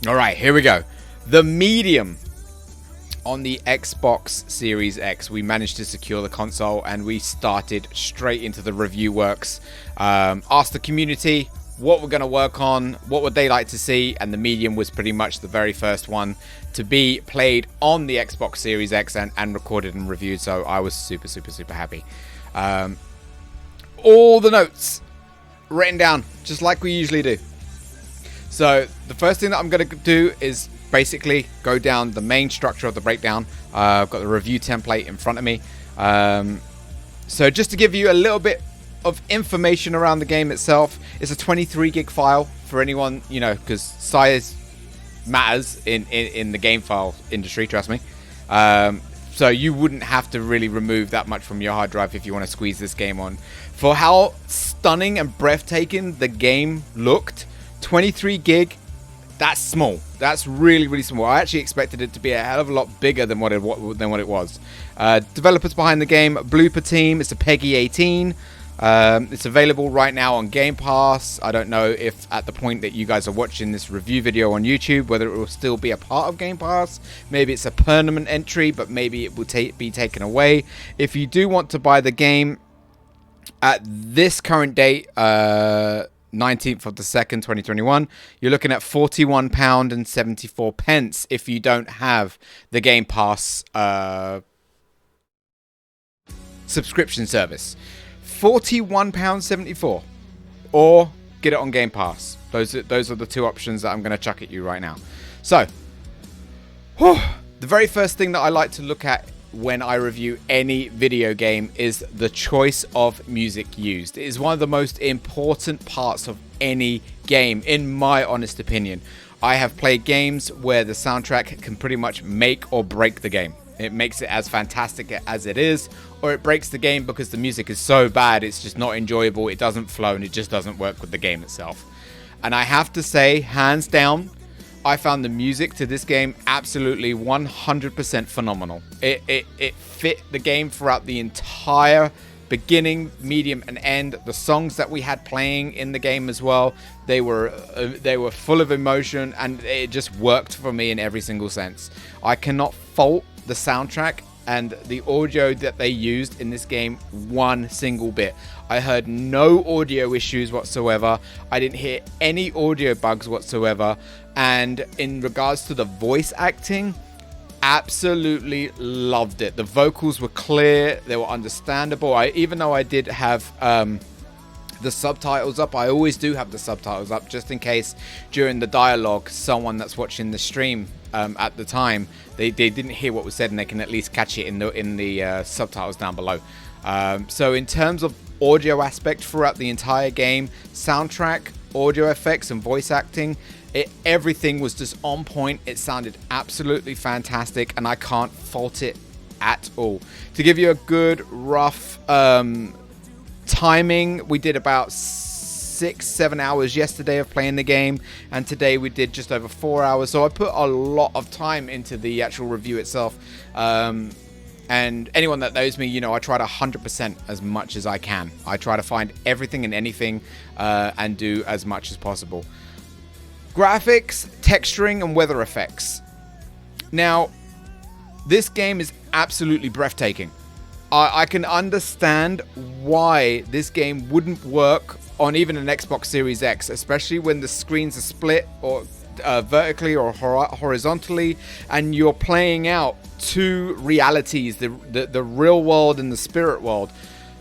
All right, here we go. The medium on the Xbox Series X. We managed to secure the console and we started straight into the review works. Asked the community what we're going to work on, what would they like to see, and the medium was pretty much the very first one to be played on the Xbox Series X and recorded and reviewed, so I was super happy. All the notes written down just like we usually do. So the first thing that I'm going to do is basically go down the main structure of the breakdown. I've got the review template in front of me. So just to give you a little bit of information around the game itself, it's a 23 gig file for anyone, you know, because size matters in the game file industry, trust me. So you wouldn't have to really remove that much from your hard drive if you want to squeeze this game on. For how stunning and breathtaking the game looked, 23 gig, that's small. That's really small. I actually expected it to be a hell of a lot bigger than what it was. Developers behind the game, Blooper Team. It's a PEGI 18. It's available right now on Game Pass. I don't know if at the point that you guys are watching this review video on YouTube, whether it will still be a part of Game Pass. Maybe it's a permanent entry, but maybe it will be taken away. If you do want to buy the game at this current date, 19th of the 2nd, 2021, you're looking at £41.74 if you don't have the Game Pass subscription service. £41.74, or get it on Game Pass. Those are the two options that I'm going to chuck at you right now. So, the very first thing that I like to look at when I review any video game is the choice of music used. It is one of the most important parts of any game, in my honest opinion. I have played games where the soundtrack can pretty much make or break the game. It makes it as fantastic as it is, or it breaks the game because the music is so bad it's just not enjoyable, it doesn't flow, and it just doesn't work with the game itself. And I have to say, hands down, I found the music to this game absolutely 100% phenomenal. It fit the game throughout the entire beginning, medium, and end. The songs that we had playing in the game as well, they were full of emotion, and it just worked for me in every single sense. I cannot fault the soundtrack and the audio that they used in this game one single bit. I heard no audio issues whatsoever. I didn't hear any audio bugs whatsoever. And in regards to the voice acting, absolutely loved it. The vocals were clear, they were understandable. Even though I did have the subtitles up, I always do have the subtitles up just in case during the dialogue someone that's watching the stream at the time they didn't hear what was said, and they can at least catch it in the subtitles down below. So in terms of audio aspect throughout the entire game, soundtrack, audio effects, and voice acting, everything was just on point. It sounded absolutely fantastic, and I can't fault it at all. To give you a good rough timing, we did about 6-7 hours yesterday of playing the game, and today we did just over 4 hours. So I put a lot of time into the actual review itself. And anyone that knows me, you know, I try to 100% as much as I can. I try to find everything and anything and do as much as possible. Graphics, texturing, and weather effects. Now, this game is absolutely breathtaking. I can understand why this game wouldn't work on even an Xbox Series X, especially when the screens are split or vertically or horizontally, and you're playing out two realities, the real world and the spirit world.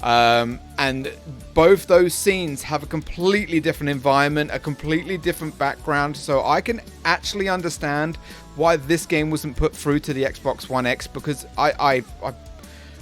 And both those scenes have a completely different environment, a completely different background, so I can actually understand why this game wasn't put through to the Xbox One X, because I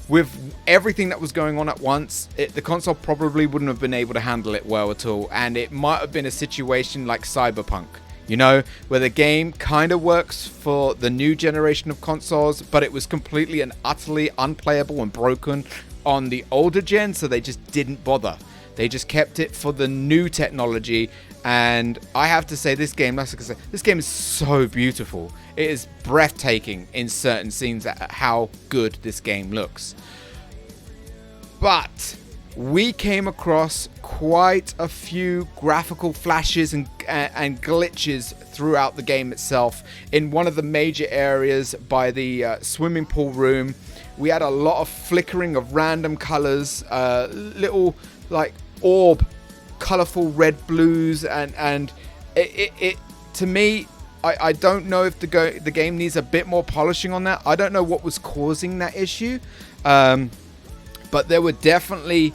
with everything that was going on at once, the console probably wouldn't have been able to handle it well at all, and it might have been a situation like Cyberpunk, you know, where the game kind of works for the new generation of consoles, but it was completely and utterly unplayable and broken on the older gen, so they just didn't bother. They just kept it for the new technology, and I have to say, this game, like I said, this game is so beautiful. It is breathtaking in certain scenes at how good this game looks. But we came across quite a few graphical flashes and glitches throughout the game itself. In one of the major areas by the swimming pool room, we had a lot of flickering of random colors, little like orb, colorful red blues, and it to me, I don't know if the game needs a bit more polishing on that. I don't know what was causing that issue. But there were definitely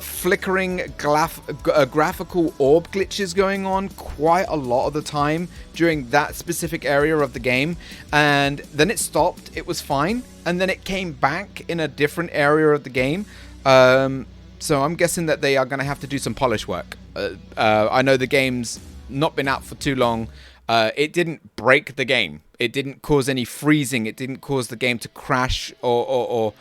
flickering graphical orb glitches going on quite a lot of the time during that specific area of the game. And then it stopped. It was fine. And then it came back in a different area of the game. So I'm guessing that they are going to have to do some polish work. I know the game's not been out for too long. It didn't break the game. It didn't cause any freezing. It didn't cause the game to crash or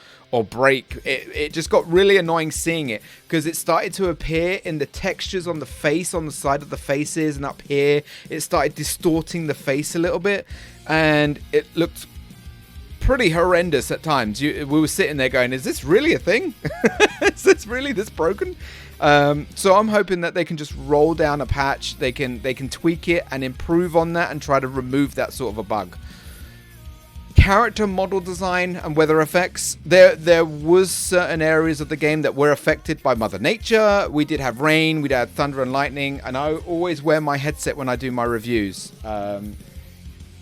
break. It just got really annoying seeing it because it started to appear in the textures on the face, on the side of the faces, and up here it started distorting the face a little bit, and it looked pretty horrendous at times. We were sitting there going, is this really a thing? Is this really this broken? So I'm hoping that they can just roll down a patch, they can tweak it and improve on that and try to remove that sort of a bug. Character model design and weather effects. There was certain areas of the game that were affected by Mother Nature. We did have rain, we had thunder and lightning, and I always wear my headset when I do my reviews. And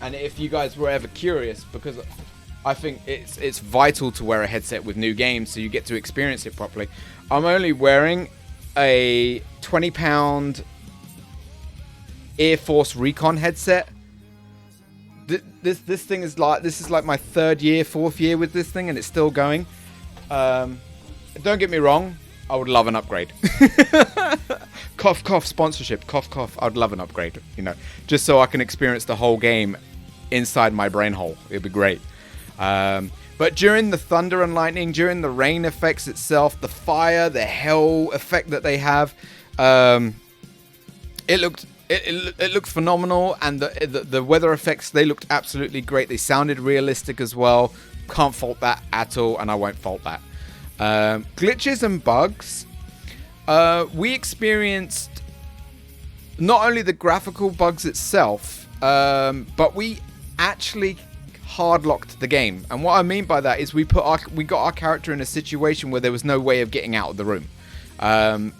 if you guys were ever curious, because I think it's vital to wear a headset with new games so you get to experience it properly. I'm only wearing a 20-pound Air Force Recon headset. This thing is like my fourth year with this thing, and it's still going. Don't get me wrong, I would love an upgrade. Cough cough sponsorship, cough cough. I'd love an upgrade, just so I can experience the whole game inside my brain hole. It'd be great. But during the thunder and lightning, during the rain effects itself, the fire, the hell effect that they have, it looked phenomenal, and the weather effects, they looked absolutely great. They sounded realistic as well. Can't fault that at all, and I won't fault that. Glitches and bugs. We experienced not only the graphical bugs itself, but we actually hard-locked the game. And what I mean by that is we got our character in a situation where there was no way of getting out of the room.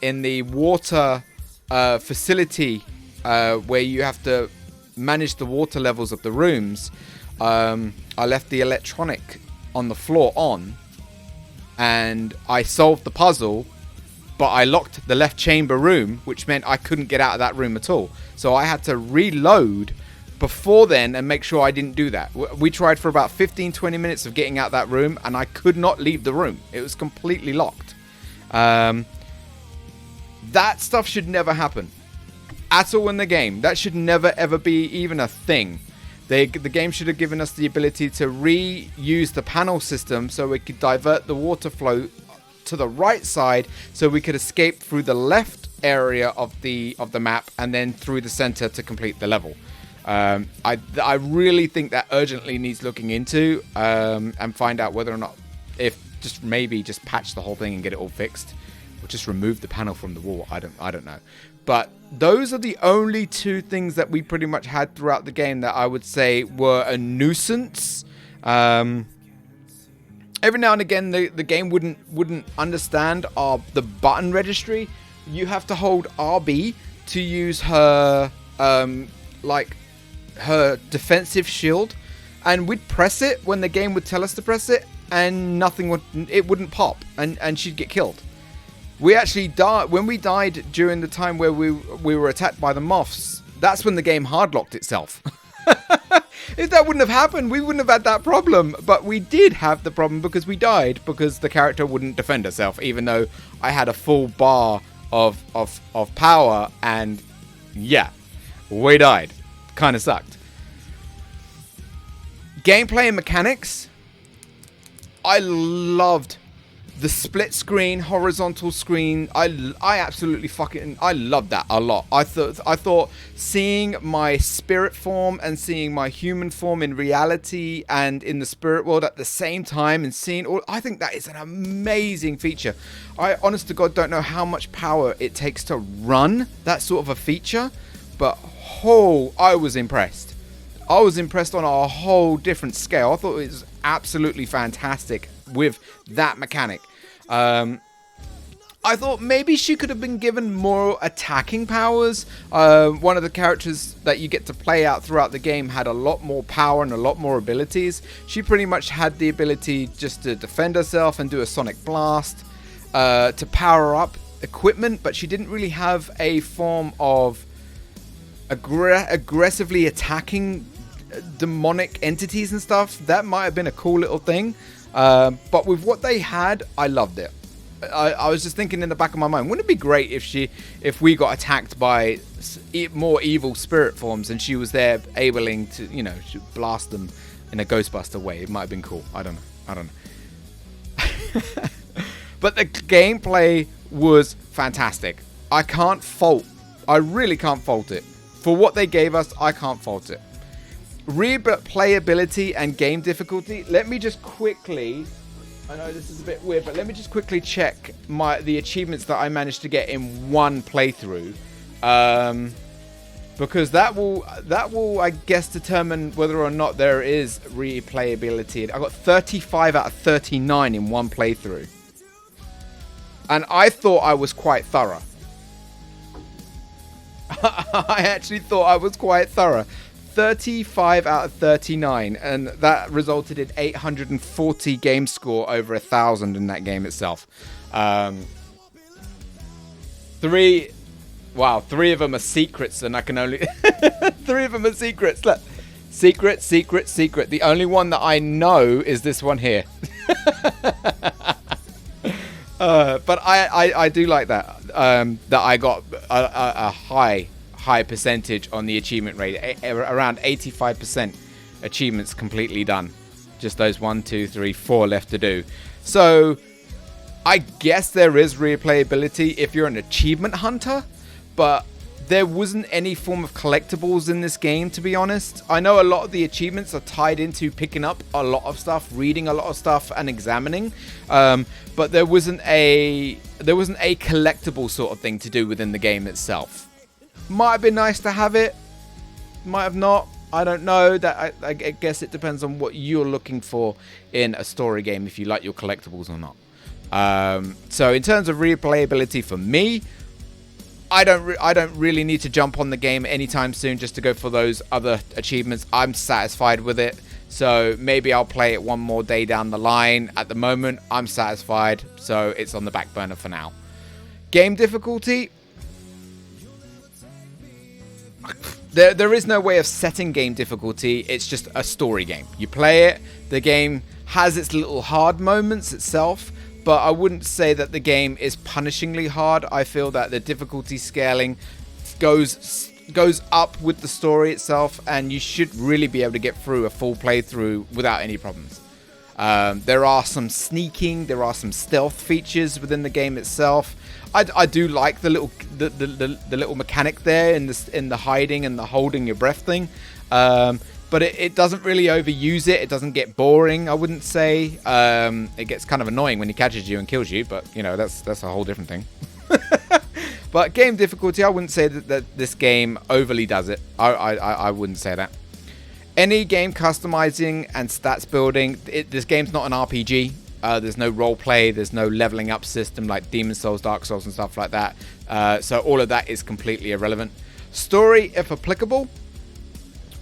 In the water facility, where you have to manage the water levels of the rooms, I left the electronic on the floor on, and I solved the puzzle, but I locked the left chamber room, which meant I couldn't get out of that room at all. So I had to reload before then and make sure I didn't do that. We tried for about 15-20 minutes of getting out that room, and I could not leave the room. It was completely locked. That stuff should never happen at all in the game. That should never ever be even a thing. The game should have given us the ability to reuse the panel system so we could divert the water flow to the right side so we could escape through the left area of the map and then through the center to complete the level. I really think that urgently needs looking into, and find out whether or not, if maybe just patch the whole thing and get it all fixed, or just remove the panel from the wall. I don't know. But those are the only two things that we pretty much had throughout the game that I would say were a nuisance. Every now and again, the game wouldn't understand the button registry. You have to hold RB to use her her defensive shield, and we'd press it when the game would tell us to press it, and it wouldn't pop, and she'd get killed. We actually died when we died during the time where we were attacked by the moths. That's when the game hardlocked itself. If that wouldn't have happened, we wouldn't have had that problem. But we did have the problem because we died because the character wouldn't defend herself, even though I had a full bar of power, and yeah, we died. Kind of sucked. Gameplay and mechanics. I loved The split screen, horizontal screen, I absolutely I love that a lot. I thought seeing my spirit form and seeing my human form in reality and in the spirit world at the same time and seeing all, I think that is an amazing feature. I honest to God don't know how much power it takes to run that sort of a feature, but I was impressed. I was impressed on a whole different scale. I thought it was absolutely fantastic with that mechanic. I thought maybe she could have been given more attacking powers. One of the characters that you get to play out throughout the game had a lot more power and a lot more abilities. She pretty much had the ability just to defend herself and do a sonic blast, to power up equipment, but she didn't really have a form of aggressively attacking demonic entities and stuff. That might have been a cool little thing. But with what they had, I loved it. I was just thinking in the back of my mind, wouldn't it be great if we got attacked by more evil spirit forms and she was there able to, to blast them in a Ghostbuster way? It might have been cool. I don't know. But the gameplay was fantastic. I really can't fault it. For what they gave us, I can't fault it. Replayability and game difficulty. Let me just quickly, I know this is a bit weird, but let me just quickly check the achievements that I managed to get in one playthrough, because that will I guess determine whether or not there is replayability. I got 35 out of 39 in one playthrough, and I thought I was quite thorough. I actually thought I was quite thorough. 35 out of 39, and that resulted in 840 game score over 1,000 in that game itself. Three of them are secrets, and I can only 3 of them are secrets. Look, secret. The only one that I know is this one here. But I do like that. That I got a high percentage on the achievement rate, around 85% achievements completely done. Just those 1, 2, 3, 4 left to do. So I guess there is replayability if you're an achievement hunter, but there wasn't any form of collectibles in this game, to be honest. I know a lot of the achievements are tied into picking up a lot of stuff, reading a lot of stuff, and examining, but there wasn't a collectible sort of thing to do within the game itself. Might have been nice to have it, might have not. I don't know. That I guess it depends on what you're looking for in a story game, if you like your collectibles or not. So in terms of replayability for me, I don't really need to jump on the game anytime soon just to go for those other achievements. I'm satisfied with it. So maybe I'll play it one more day down the line. At the moment, I'm satisfied, so it's on the back burner for now. Game difficulty. There is no way of setting game difficulty. It's just a story game. You play it. The game has its little hard moments itself, but I wouldn't say that the game is punishingly hard. I feel that the difficulty scaling goes up with the story itself, and you should really be able to get through a full playthrough without any problems. There are some sneaking, there are some stealth features within the game itself. I do like the little mechanic there in the hiding and the holding your breath thing, but it doesn't really overuse it. It doesn't get boring, I wouldn't say. It gets kind of annoying when he catches you and kills you, but that's a whole different thing. But game difficulty, I wouldn't say that this game overly does it. I wouldn't say that. Any game customizing and stats building, this game's not an RPG. There's no role play. There's no leveling up system like Demon's Souls, Dark Souls, and stuff like that. So all of that is completely irrelevant. Story, if applicable.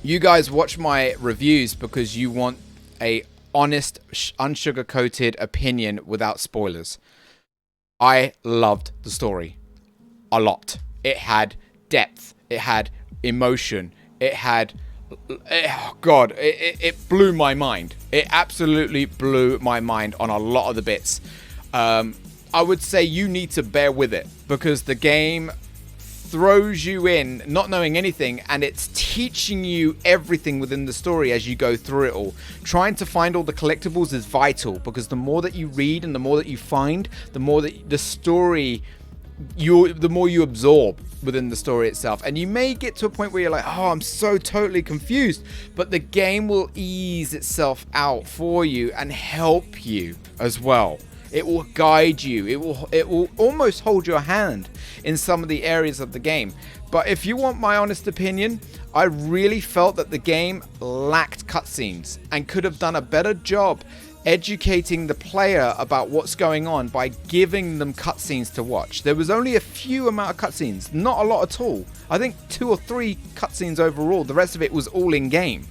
You guys watch my reviews because you want a honest, unsugar-coated opinion without spoilers. I loved the story a lot. It had depth. It had emotion. It had... Oh God, it blew my mind. It absolutely blew my mind on a lot of the bits. I would say you need to bear with it because the game throws you in not knowing anything, and it's teaching you everything within the story as you go through it all. Trying to find all the collectibles is vital, because the more that you read and the more that you find, the more that the story, the more you absorb within the story itself. And you may get to a point where you're like, oh, I'm so totally confused, but the game will ease itself out for you and help you as well. It will guide you. It will almost hold your hand in some of the areas of the game. But if you want my honest opinion, I really felt that the game lacked cutscenes and could have done a better job educating the player about what's going on by giving them cutscenes to watch. There was only a few amount of cutscenes, not a lot at all. I think 2 or 3 cutscenes overall. The rest of it was all in game.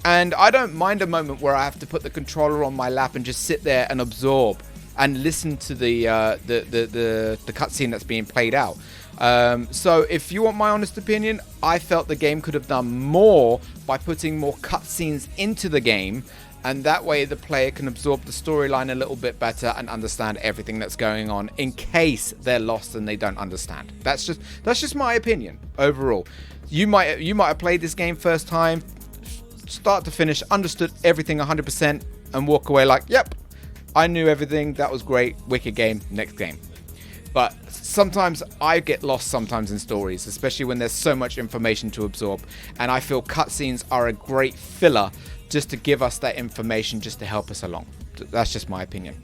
And I don't mind a moment where I have to put the controller on my lap and just sit there and absorb and listen to the cutscene that's being played out. So if you want my honest opinion, I felt the game could have done more by putting more cutscenes into the game, and that way the player can absorb the storyline a little bit better and understand everything that's going on in case they're lost and they don't understand. That's just my opinion overall. You might have played this game first time, start to finish, understood everything 100% and walk away like, yep, I knew everything, that was great, wicked game, next game. But sometimes I get lost sometimes in stories, especially when there's so much information to absorb, and I feel cutscenes are a great filler just to give us that information, just to help us along. That's just my opinion.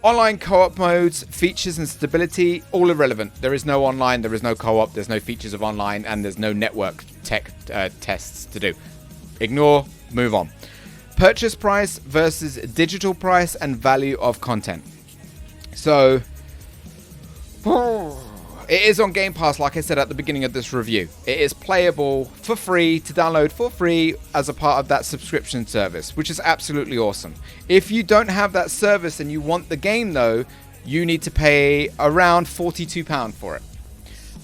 Online co-op modes, features and stability, all irrelevant. There is no online, there is no co-op, there's no features of online, and there's no network tech tests to do. Ignore, move on. Purchase price versus digital price and value of content. So, it is on Game Pass, like I said at the beginning of this review. It is playable for free, to download for free as a part of that subscription service, which is absolutely awesome. If you don't have that service and you want the game though, you need to pay around £42 for it.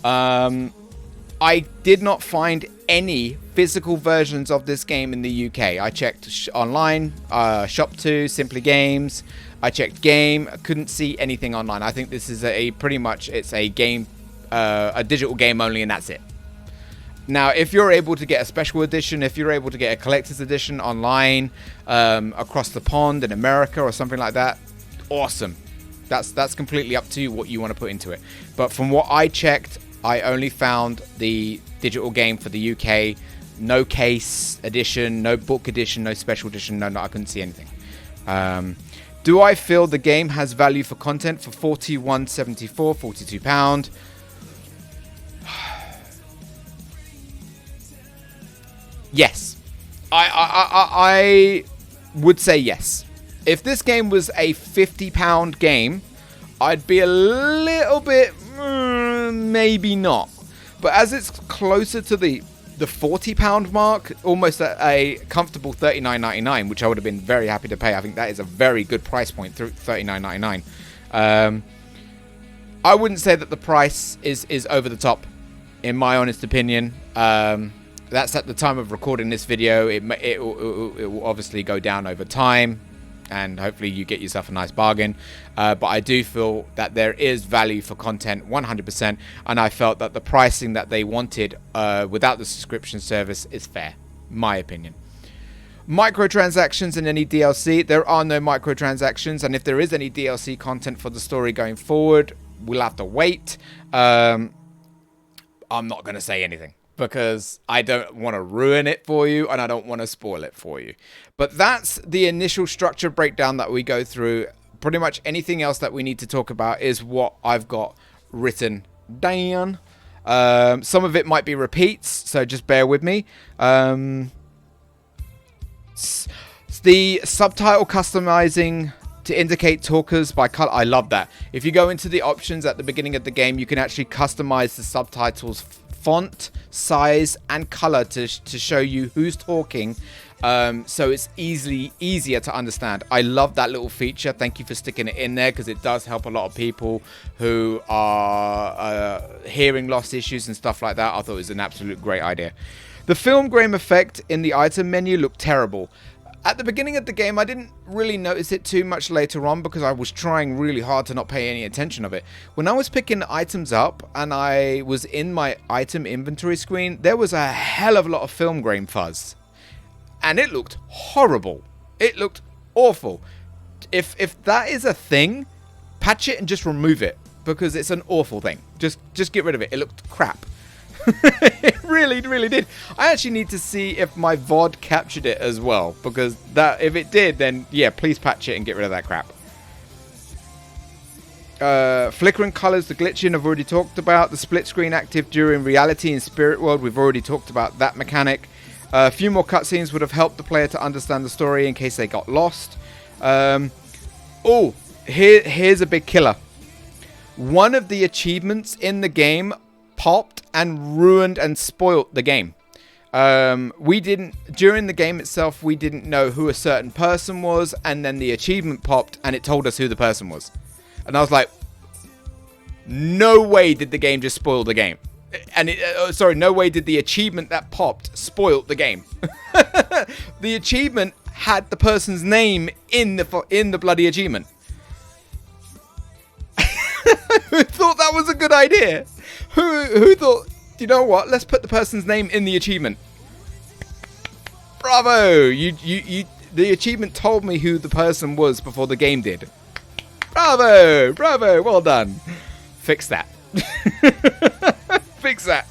I did not find any physical versions of this game in the UK. I checked online, Shop2, Simply Games. I checked Game, couldn't see anything online. I think this is pretty much it's a game, a digital game only, and that's it. Now, if you're able to get a special edition, if you're able to get a collector's edition online, across the pond in America or something like that, awesome. That's completely up to you what you want to put into it. But from what I checked, I only found the digital game for the UK. No case edition, no book edition, no special edition. No, I couldn't see anything. Do I feel the game has value for content for £41.74, £42? Yes. I would say yes. If this game was a £50 game, I'd be a little bit, maybe not. But as it's closer to the £40 mark, almost at a comfortable $39.99, which I would have been very happy to pay. I think that is a very good price point, $39.99. I wouldn't say that the price is over the top, in my honest opinion. That's at the time of recording this video. It will obviously go down over time, and hopefully you get yourself a nice bargain. But I do feel that there is value for content 100%, and I felt that the pricing that they wanted without the subscription service is fair, my opinion. Microtransactions and any DLC, there are no microtransactions, and if there is any DLC content for the story going forward, we'll have to wait. I'm not going to say anything, because I don't want to ruin it for you and I don't want to spoil it for you. But that's the initial structure breakdown that we go through. Pretty much anything else that we need to talk about is what I've got written down. Some of it might be repeats, so just bear with me. The subtitle customizing to indicate talkers by color. I love that. If you go into the options at the beginning of the game, you can actually customize the subtitles font, size, and color to show you who's talking, so it's easier to understand. I love that little feature. Thank you for sticking it in there, because it does help a lot of people who are hearing loss issues and stuff like that. I thought it was an absolute great idea. The film grain effect in the item menu looked terrible. At the beginning of the game, I didn't really notice it too much later on because I was trying really hard to not pay any attention of it. When I was picking items up and I was in my item inventory screen, there was a hell of a lot of film grain fuzz. And it looked horrible. It looked awful. If that is a thing, patch it and just remove it because it's an awful thing. Just get rid of it. It looked crap. It really did. I actually need to see if my VOD captured it as well, because that, if it did, then yeah, please patch it and get rid of that crap. Flickering colors, the glitching I've already talked about. The split screen active during reality and spirit world, we've already talked about that mechanic. A few more cutscenes would have helped the player to understand the story in case they got lost. Here's a big killer. One of the achievements in the game popped and ruined and spoilt the game. During the game itself, we didn't know who a certain person was, and then the achievement popped and it told us who the person was. And I was like, no way did the game just spoil the game. And no way did the achievement that popped spoil the game. The achievement had the person's name in the bloody achievement. Who thought that was a good idea? Who thought, you know what? Let's put the person's name in the achievement. Bravo! The achievement told me who the person was before the game did. Bravo! Well done. Fix that. Fix that.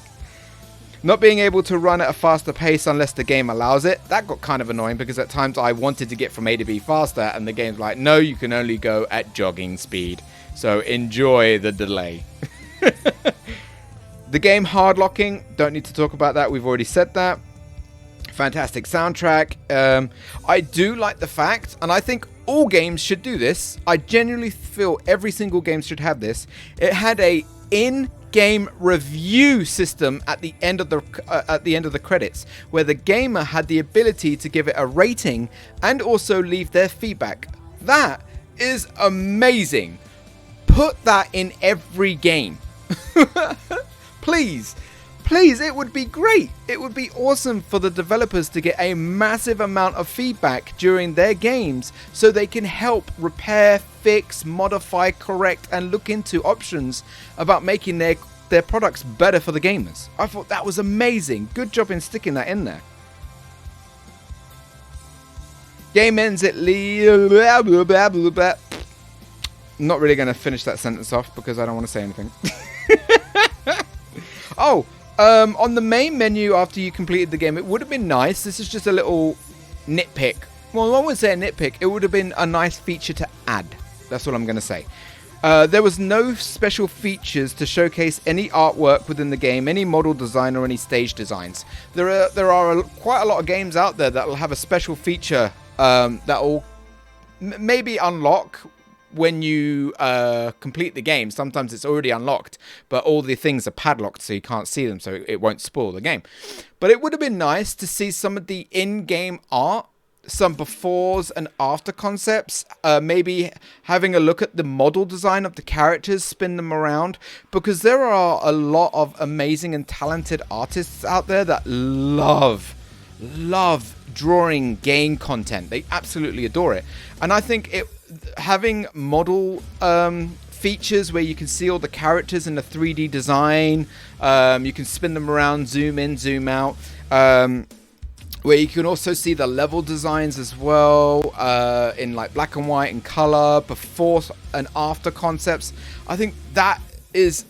Not being able to run at a faster pace unless the game allows it. That got kind of annoying because at times I wanted to get from A to B faster and the game's like, no, you can only go at jogging speed. So enjoy the delay. The game hard locking, don't need to talk about that. We've already said that. Fantastic soundtrack. I do like the fact, and I think all games should do this. I genuinely feel every single game should have this. It had a in-game review system at the end of the credits, where the gamer had the ability to give it a rating and also leave their feedback. That is amazing. Put that in every game. Please, it would be great. It would be awesome for the developers to get a massive amount of feedback during their games so they can help repair, fix, modify, correct, and look into options about making their products better for the gamers. I thought that was amazing. Good job in sticking that in there. Game ends at I'm not really going to finish that sentence off because I don't want to say anything. On the main menu after you completed the game, it would have been nice. This is just a little nitpick. Well, I wouldn't say a nitpick. It would have been a nice feature to add. That's all I'm going to say. There was no special features to showcase any artwork within the game, any model design or any stage designs. There are quite a lot of games out there that will have a special feature that will maybe unlock when you complete the game. Sometimes it's already unlocked, but all the things are padlocked so you can't see them, so it won't spoil the game. But it would have been nice to see some of the in-game art, some befores and after concepts, maybe having a look at the model design of the characters, spin them around, because there are a lot of amazing and talented artists out there that love drawing game content. They absolutely adore it. And I think having model features where you can see all the characters in the 3D design, you can spin them around, zoom in, zoom out, where you can also see the level designs as well, in like black and white and color, before and after concepts. I think that is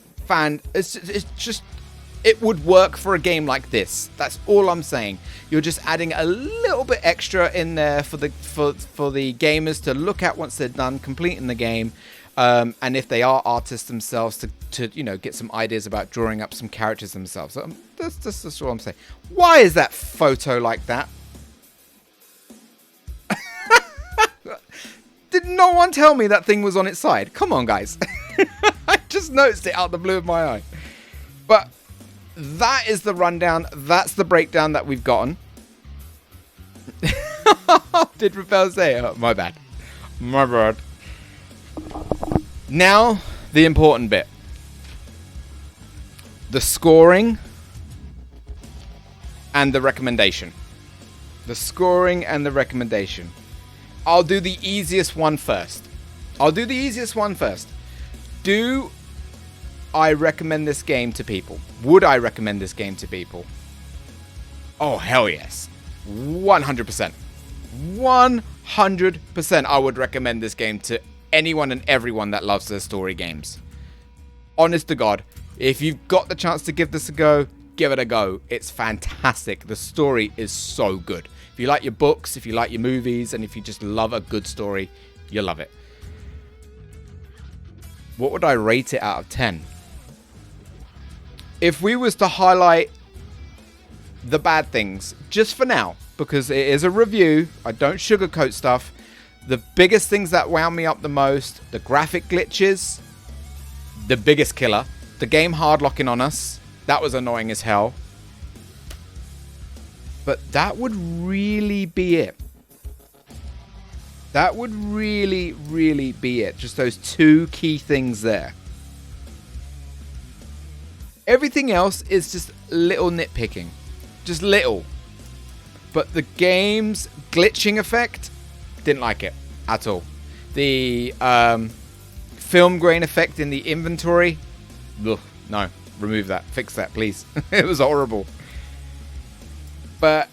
it would work for a game like this. That's all I'm saying. You're just adding a little bit extra in there for the gamers to look at once they're done completing the game, and if they are artists themselves, to get some ideas about drawing up some characters themselves. That's all I'm saying. Why is that photo like that? Did no one tell me that thing was on its side? Come on, guys. I just noticed it out the blue of my eye. But that is the rundown. That's the breakdown that we've gotten. Did Rappel say it? Oh, my bad. My bad. Now, the important bit. The scoring and the recommendation. The scoring and the recommendation. I'll do the easiest one first. Do I recommend this game to people? Would I recommend this game to people? Oh, hell yes. 100%. 100% I would recommend this game to anyone and everyone that loves their story games. Honest to God, if you've got the chance to give this a go, give it a go. It's fantastic. The story is so good. If you like your books, if you like your movies, and if you just love a good story, you'll love it. What would I rate it out of 10? If we was to highlight the bad things, just for now, because it is a review, I don't sugarcoat stuff. The biggest things that wound me up the most, the graphic glitches, the biggest killer, the game hard locking on us, that was annoying as hell. But that would really be it. That would really, really be it. Just those two key things there. Everything else is just little nitpicking. Just little. But the game's glitching effect, didn't like it at all. The film grain effect in the inventory, ugh, no, remove that. Fix that, please. It was horrible. But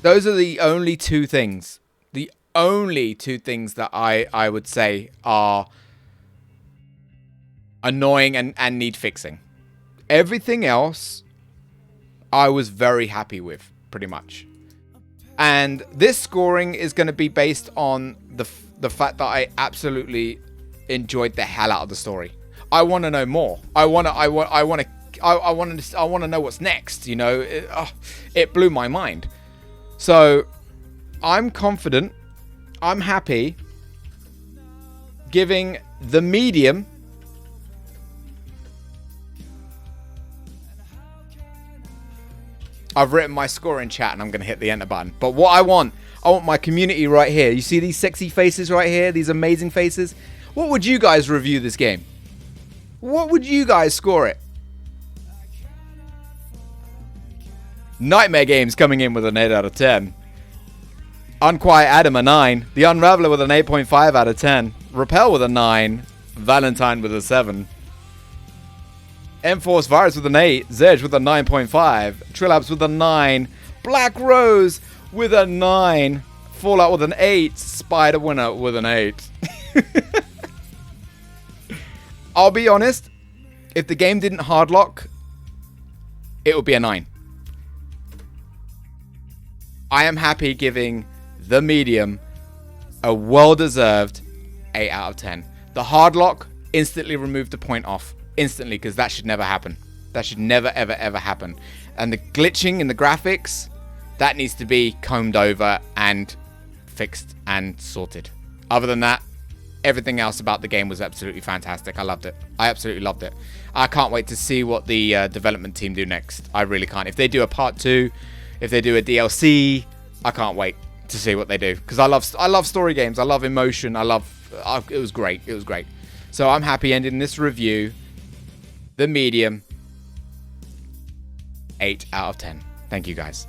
those are the only two things. The only two things that I would say are annoying and need fixing. Everything else I was very happy with, pretty much. And this scoring is going to be based on the fact that I absolutely enjoyed the hell out of the story. I want to know more. I want to know what's next, you know. It blew my mind. So I'm confident, I'm happy giving the medium I've written my score in chat and I'm going to hit the enter button. But what I want my community right here. You see these sexy faces right here? These amazing faces? What would you guys review this game? What would you guys score it? Nightmare Games coming in with an 8 out of 10. Unquiet Adam a 9. The Unraveler with an 8.5 out of 10. Repel with a 9. Valentine with a 7. Enforce Virus with an 8. Zedge with a 9.5. Trillabs with a 9. Black Rose with a 9. Fallout with an 8. Spider Winner with an 8. I'll be honest. If the game didn't hardlock, it would be a 9. I am happy giving the medium a well-deserved 8 out of 10. The hardlock instantly removed the point off. Instantly, because that should never happen. That should never, ever, ever happen. And the glitching in the graphics, that needs to be combed over and fixed and sorted. Other than that, everything else about the game was absolutely fantastic. I loved it. I absolutely loved it. I can't wait to see what the development team do next. I really can't. If they do a part 2, if they do a DLC, I can't wait to see what they do. Because I love story games. I love emotion. It was great. It was great. So I'm happy ending this review. The medium, 8 out of 10. Thank you guys.